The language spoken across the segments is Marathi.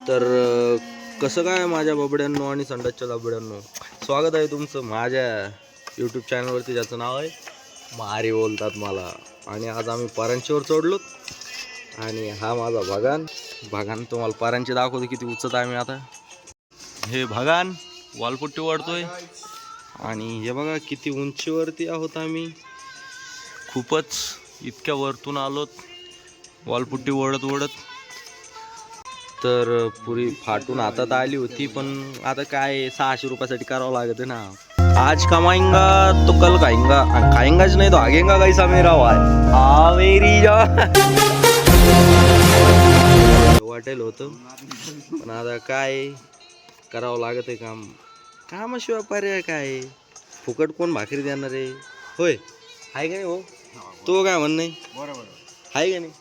तर कसं काय माझ्या बबड्यांनो आणि संडासच्या बबड्यांनो, स्वागत आहे तुमचं माझ्या यूट्यूब चॅनलवरती, ज्याचं नाव आहे मारी बोलतात मला. आणि आज आम्ही परांचीवर चढलो आणि हा माझा भगान तुम्हाला परांची दाखवतो किती उचत आम्ही आता. हे भगान वालपुट्टी वाढतोय आणि हे बघा किती उंचीवरती आहोत आम्ही. खूपच इतक्या वरतून आलोत वालपुट्टी वळत वळत. तर पुरी फाटून हातात आली होती, पण आता काय 600 रुपयासाठी करावं लागत ना. आज कमाएंगा तो कल खाएंगा, खाएंगाच नाही तो आगेंगा कैसा मेरा वाय मेरी वाटेल होतं, पण आता काय करावं लागत आहे. कामाशिवाय पर्याय काय. फुकट कोण भाकरी देणार आहे होय. आहे काय हो, तो काय म्हणणं बरोबर आहे का नाही.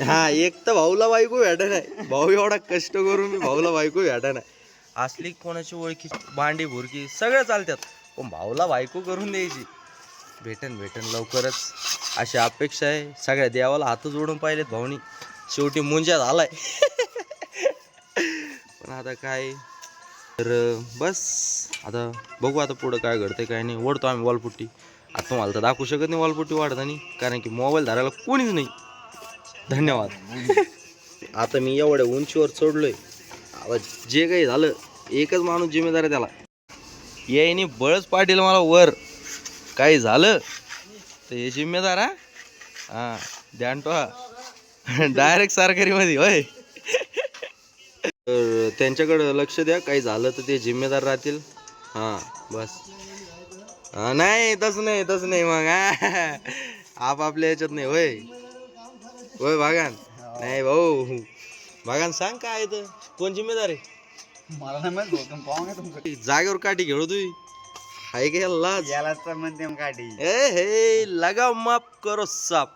हा, एक तर भाऊला बायको भेटा नाही. भाऊ एवढा कष्ट करून भाऊला बायको भेटा नाही. असली कोणाची ओळखी भांडी भुरकी सगळं चालतात, पण भाऊला बायको करून द्यायची. भेटन लवकरच अशी अपेक्षा आहे. सगळ्या देवाला हात जोडून पाहिलेत भाऊनी, शेवटी मुंज्या झालाय. पण आता काय, तर बस आता बघू आता पुढं काय घडतंय काय नाही. ओढतो आम्ही वॉलपुट्टी. आता तुम्हाला तर दाखवू शकत नाही वॉलपुट्टी वाढताना, कारण की मोबाईल धरायला कोणीच नाही. धन्यवाद. आता मी एवढ्या उंचीवर चढलोय, आता जे काही झालं एकच माणूस जिम्मेदार आहे त्याला. याने बळच पाटील मला वर, काही झालं तर हे जिम्मेदार. हा ध्यान ठेवा, डायरेक्ट सरकारी मध्ये होय. तर त्यांच्याकडे लक्ष द्या, काही झालं तर ते जिम्मेदार राहतील. हां बस. नाही तसं नाही मग आपापल्या याच्यात नाही होय. होय भागान नाही भाऊ, भागान सांग काय तर कोण जिम्मेदार आहे. मला नाही माहित, जागेवर काठी घेऊ तू हाय का लाज यालाच तर म्हणते काठी. हे लगा माफ करो साप.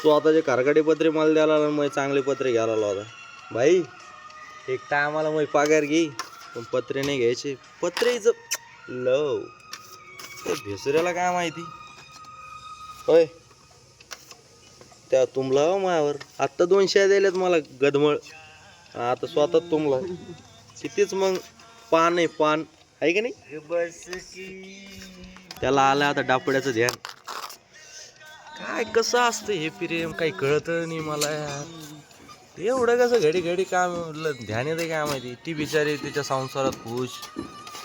तो आता जे कारकाटी पत्रे मला द्यायला मग चांगले पत्रे घ्यायला होता भाई. एक टायमाला मग पगार घे, पण पत्रे नाही घ्यायचे. पत्रेच लव भेसुऱ्याला काय माहिती होय. त्या तुमला मायावर आत्ता 200 दिलेत मला गदमळ, आता स्वतः तुमला कितीच. मग पान आहे पान आहे का नाही. बस त्याला आलं आता डापड्याचं ध्यान. काय कसं असतं हे प्रेम, काही कळत नाही मला यार. एवढं कसं घडी घडी काम ध्यान येते काय माहिती. ती बिचारी तिच्या संसारात खुश,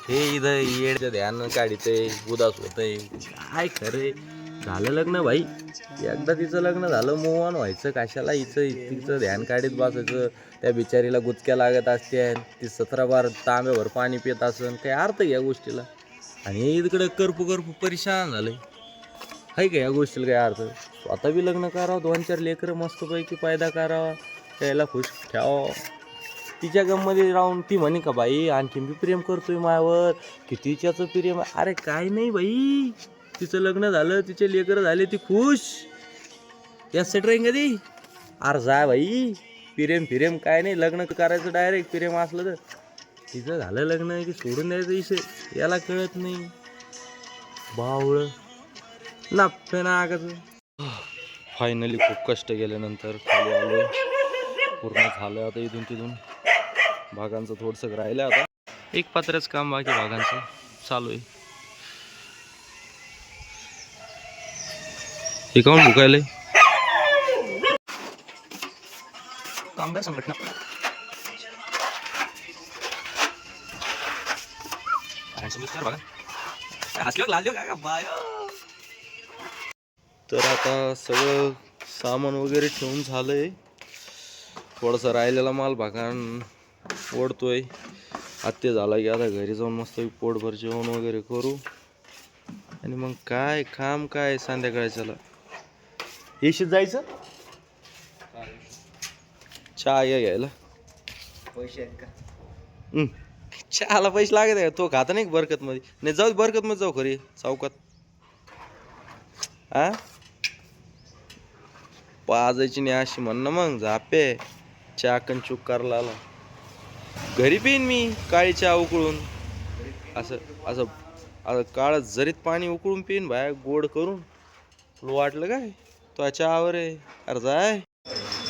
हे इथं येडचं ध्यान काढितय, उदास होतय. काय खरे झालं लग्न भाई, एकदा तिचं लग्न झालं मूव ऑन व्हायचं कशाला. तिचं ध्यान काढीत बसायचं. त्या बिचारीला गुचक्या लागत असते, ती 17 बार तांब्याभर पाणी पित असन. काही अर्थ या गोष्टीला. आणि इकडं करपू परेशान झालंय, आहे का या गोष्टीला काय अर्थ. स्वतः बी लग्न करावं, 2-4 लेकरं मस्तपैकी पैदा करावा, त्याला खुश ठेवावं. तिच्या गममध्ये राहून ती म्हणे का बाई आणखी बी प्रेम करतोय मायावर, कितीच्याचं प्रेम. अरे काय नाही बाई, तिचं लग्न झालं, तिचे लेकरं झाले, ती खुश. यासाठी राहीन कधी. अरे जा बाई, प्रेम काय नाही. लग्न करायचं डायरेक्ट प्रेम असलं तर. तिचं झालं लग्न की सोडून द्यायचं विषय, याला कळत नाही. बावळ नाप्पे नागाचं. फायनली खूप कष्ट केल्यानंतर खाली आलो, पूर्ण झालं आता. इथून तिथून भागांचं थोडंसं राहिलं आता. एक पत्र्याचं काम बाकी भागांचं चालू आहे. हे काऊन भुकायलंय कामगार संघटना. तर आता सगळं सामान वगैरे ठेवून झालंय. थोडासा राहिलेला माल भागान ओढतोय. आता झाला की आता घरी जाऊन मस्त पोटभर जेवण वगैरे करू, आणि मग काय काम काय संध्याकाळच्याला येशीत जायचं. चहा घ्यायला पैसे आहेत का. चहाला पैसे लागत आहे. तो खाता नाही बरकत मध्ये. नाही जाऊ बरकत मध्ये जाऊ खरी चौकात. हा पाजायची नाही अशी म्हणणं. मग झापे चहा कंचूक करायला आला. घरी पिईन मी काळी चहा उकळून, असं असं असं काळं जरीत पाणी उकळून पिईन बाहेर गोड करून. तुला वाटलं काय तो चहावर आहे. अरे जाय.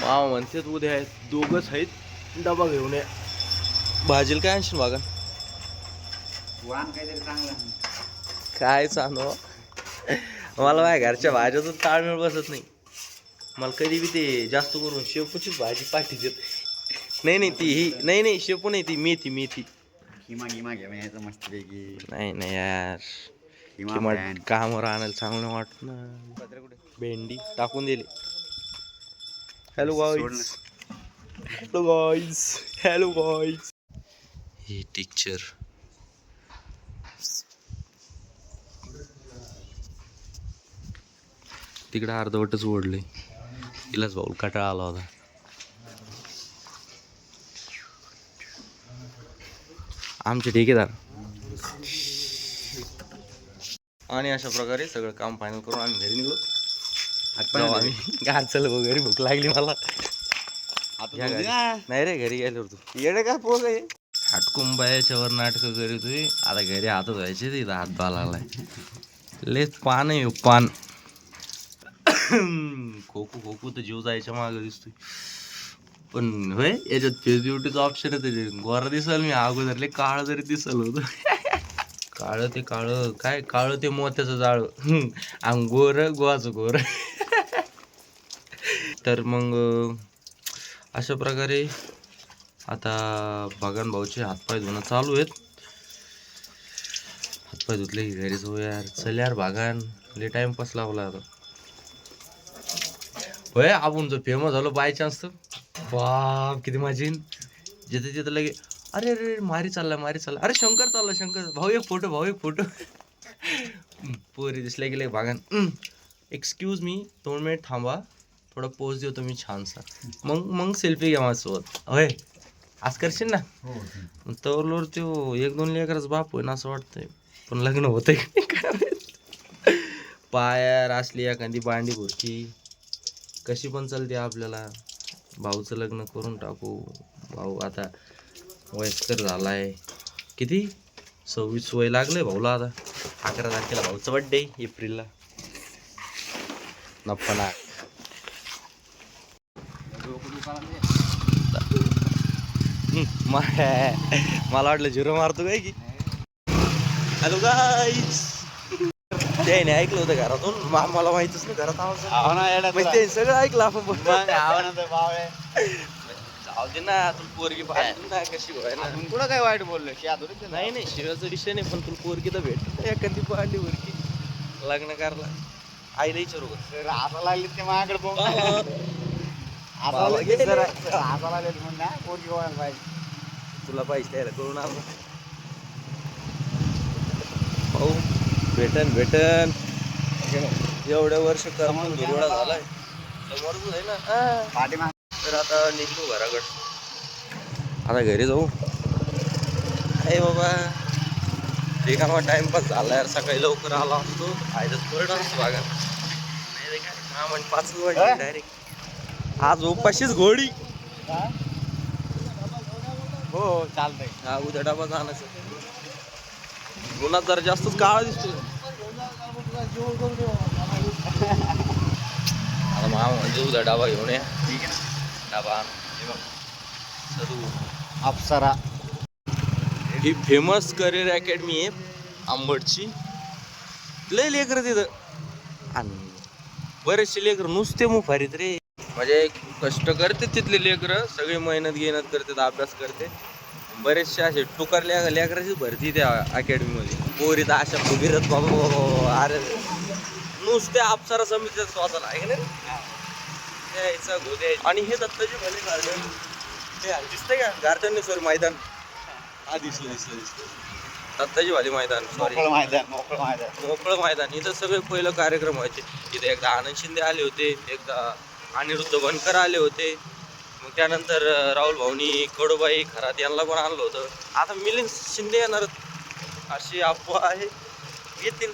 मामा म्हणतात उद्या आहेत, दोघंच आहेत, डबा घेऊन या. भाजील काय आणशील बागा? काय सांगू मला माझ्या घरच्या भाज्यातून ताळमेळ बसत नाही. मला कधी बी ते जास्त करून शेपूचीच भाजी पाठी देत. नाही ती ही नाही शेपू नाही, ती मेथी. किमा घ्या मस्त पैकी. नाही यार, कामावर आणायला चांगलं वाटत ना. भेंडी टाकून दिली. Hello guys. हे टीचर तिकडे अर्धवटच ओढले. तिलाच भाऊ कटाळा आला होता. आमचे ठेकेदार. आणि अशा प्रकारे सगळं काम फायनल करून आम्ही घरी निघलो. आम्ही गाचल वगैरे, भूक लागली मला. नाही रे, घरी गेलो तू येडे का पोग आहे. हाटकुंबायाच्यावर नाटकं करीतोय. आता घरी हात धुवायचे, तिथं हात धुवा लागलाय. लेच पान आहे पान. खोकू तर जीव जायच्या मागं दिसतोय. पण होय, याच्यात फेस ब्युटीचं ऑप्शन आहे. गोरा दिसल मी अगोदरले, काळ जरी दिसल होत. काळ ते मोत्याचं जाळ. आम गोर गोवाचं गोर. तर मग अशा प्रकारे आता बागान भाऊचे हातपाय धुणं चालू आहेत. हातपाय धुतले की घरी जाऊ यार. चल यार बागान, लय टाइमपास लावला आता. होय, आपण जर फेमस झालो बाय चान्स तर बाप किती माझी. जिथे तिथं लगे अरे मारी चालला. अरे शंकर चालला. भाऊ एक फोटो. पोरी दिसल्या गेले बागान. एक्सक्यूज मी, 2 मिनिट थांबा, थोडा पोज देतो मी छानसा. मग सेल्फी घ्या माझ्यासोबत. होय, आज करशील ना? तवरलोर तो 1-2 लेकरच बाप होईन असं वाटतंय. पण लग्न होतंय काय पायार असली एखादी बांडी भुरकी कशी पण चालते आपल्याला. भाऊचं लग्न करून टाकू. भाऊ आता वयस्कर झालाय. किती 26 वय लागलंय भाऊला. आता 11 तारखेला भाऊचा बड्डे, एप्रिलला. नप्पा मला वाटलं झिरो मारतो काय की. Hello guys. त्याने ऐकलं होतं घरातून, मला माहितच नाही घरात आवाज. सगळं ऐकलं आपण. जाऊ दे ना, तुला पोरगी पाहिजे ना कशी होय ना. कुठं काय वाईट बोललो? नाही शिवाचा विषय नाही, पण तुला पोरगी तर भेट एखादी पाहिली पोरगी लग्न करायला. आईला विचारू आता लागले ते माझ्याकडे तुला पाहिजे त्याला करून आलो. भाऊ भेटन एवढ्या वर्ष करून दुर्वडा झालाय. समोरच आहे ना. तर आता निघतो घराकडे. आता घरी जाऊ. आहे बाबा, रिकामा टाइमपास झाला यार. सकाळी लवकर आला असतो, आयदच परत असतो बागा. नाही काय 5 वाजता डायरेक्ट. आज उपाशीच घोडी. हो चालतंय. हा, उद्या डबा जाण्याचं. उन्हात जरा जास्तच काळा दिसतो. आता मामा म्हणजे उद्या डबा घेऊन या. ठीक आहे. डबा अप्सरा ही फेमस करिअर अकॅडमी आहे आंबटची. लय लेकर तिथं, आणि बरेचसे लेकर नुसते मुफारीत रे. म्हणजे कष्ट करते तिथले लेकरं, सगळी मेहनत करतात, अभ्यास करते. बरेचसे असे टुकार लेकराची भरती त्या अकॅडमीमध्ये. पोरी तर अशा फुगिरत बाबा. अरे नुसते अप्सरा समितीचा स्वतःला आहे ना द्यायचा गोद्या. आणि हे दत्ताजी भले गार्डन हे दिसतंय का? गार्डन नाही, सॉरी, मैदान. हा दिसलं. दत्ताजी वाली मैदान, सॉरी, मोकळं मैदान. इथं सगळे पहिलं कार्यक्रम व्हायचे. इथे एकदा आनंद शिंदे आले होते, एकदा अनिरुद्ध बनकर आले होते. मग त्यानंतर राहुल भाऊनी कडूबाई खरात यांना पण आणलं होतं. आता मिलिंद शिंदे येणार अशी अफवा आहे. येतील.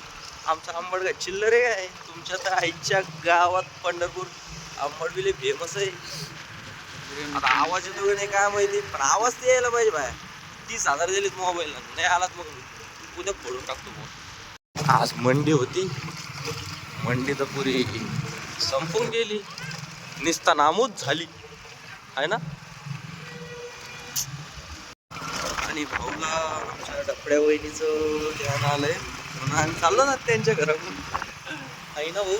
आमचा आंबडगा चिल्लरे आहे. तुमच्या तर आईच्या गावात पंढरपूर आंबड विले फेमस आहे. आता आवाज येतो की नाही काय माहिती, पण आवाज ते यायला पाहिजे बाय. 30,000 दिलेत मोबाईलला, नाही आलात मग उद्या फोडून टाकतो फोन. आज मंडी होती, मंडी तर पुरी संपून गेली. निस्ता नामूद झाली आहे ना. आणि भाऊला आमच्या डपड्या वहिनीचं ध्यान आलंय म्हणून आम्ही चाललो ना त्यांच्या घरातून आहे ना भाऊ.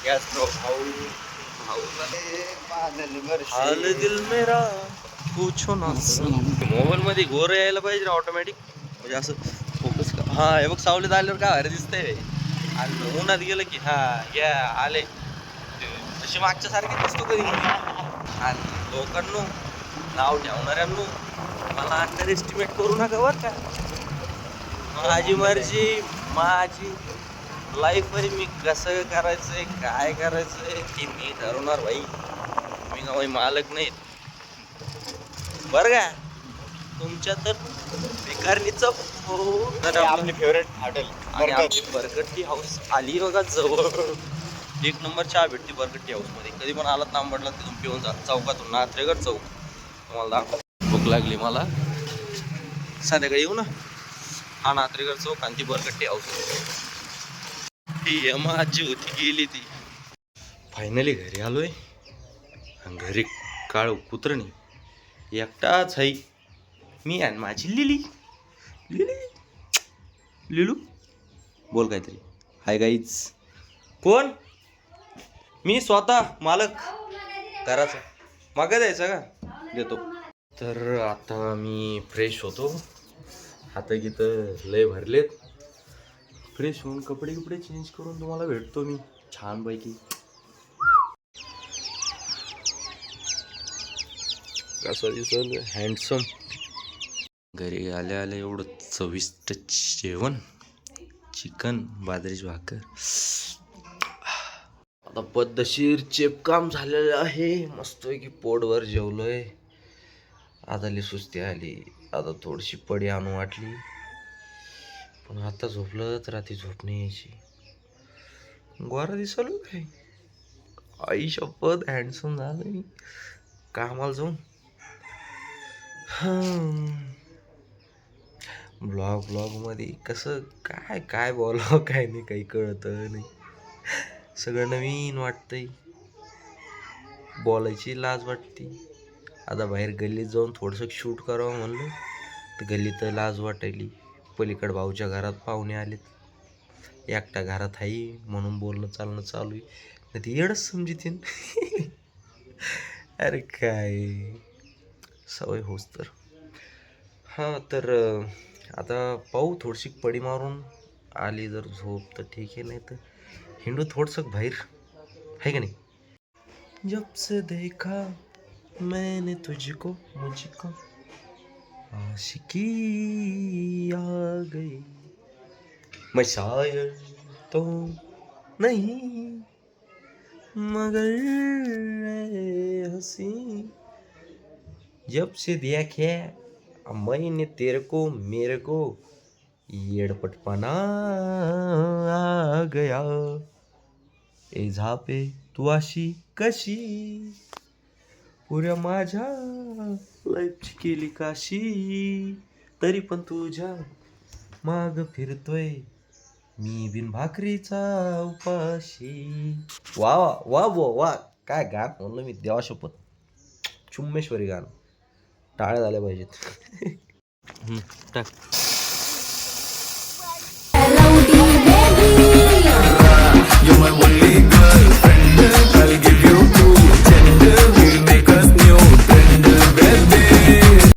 गॅस भाऊ हाल दिल मेरा पूछो ना. मोबाईल मध्ये गोर यायला पाहिजे ना ऑटोमॅटिक, म्हणजे असं फोकस. हा हे बघ सावलीत आल्यावर काय भारी दिसतंय. आणि उन्हात गेलं की हा या आले तशी मागच्या सारखे दिसतो कधी. आणि लोकांनो, नाव ठेवणाऱ्यांनो, मला अंडर एस्टिमेट करू नका बरं का. माझी मर्जी, माझी लाईफ मध्ये मी कसं करायचंय काय करायचंय ते मी ठरवणार भाई. मी का भाई मालक नाही बरं का. तुमच्या तर बेकारणीच हो. तर आपली फेवरेट हॉटेल आणि आमची बरकटी हाऊस आली बघा जवळ. 1 नंबर चहा भेटते बरकटी हाऊस मध्ये. कधी पण आलात ना म्हटलं तिथून पिऊन जा. चौकातून नात्रेगड चौक. तुम्हाला भूक लागली मला, संध्याकाळी येऊ ना. हा नात्रेगड चौक आणि ती बरकटी हाऊस. ती आजी होती गेली ती. फायनली घरी आलोय. आणि घरी काळ कुत्र नाही, एकटाच आहे मी आणि माझी लिली. लिली लिलू बोल काहीतरी. Hi guys. कोण? मी स्वतः मालक घराचा. मागा द्यायचा का? देतो. तर आता मी फ्रेश होतो. आता गीतं लय भरलेत. फ्रेश होऊन कपडे चेंज करून तुम्हाला भेटतो मी छानपैकी. कसं दिसल हँडसम. घरी आल्या आल्या एवढं चविष्ट जेवण. चिकन, बाजरीची भाकर. आता पद्धतशीर चेपकाम झालेलं आहे. मस्तपैकी पोटभर जेवलोय. आता लई सुस्ती आली. आता थोडीशी पडी आणू वाटली, पण आता झोपलं तर रात्री झोप नाही यायची. गोरा दिसलो काय. आई शपथ हँडसम झालं मी कामाला जाऊन. ब्लॉग मध्ये कसं काय काय बोलावं काय नाही काही कळत नाही. सगळं नवीन वाटतंय. बोलायची लाज वाटते. आता बाहेर गल्लीत जाऊन थोडंसं शूट करावं म्हणलं तर गल्लीत लाज वाटायली. पलीकड भाऊच्या घरात पाहुणे आलेत. एकटा घरात आहे म्हणून बोलणं चालणं चालू आहे. नाही ती येडच समजितीन. अरे काय सवय होस तर. हां तर आता पाहू थोडीशी पडी मारून आली जर झोप तर ठीक आहे, नाही तर हिंडू थोडंसं बाहेर आहे का नाही. जब से देखा मैंने तुझको मुझको आशिकी आ गई. मैं शायर तो नहीं मगर हंसी. जब से देखे मैंने तेरे को मेरे को येडपटपणा आ गया. ए झापे तू अशी कशी पुऱ्या माझ्या लाईफची केली काशी. तरी पण तुझ्या माग फिरतोय मी बिन भाकरीचा उपाशी. वा वा वा वा वा काय गाणं म्हणलं मी देवाशपथ. चुम्मेश्वरी गाणं. टाळ्या झाल्या पाहिजेत. टाक. You're my only girlfriend. I'll give you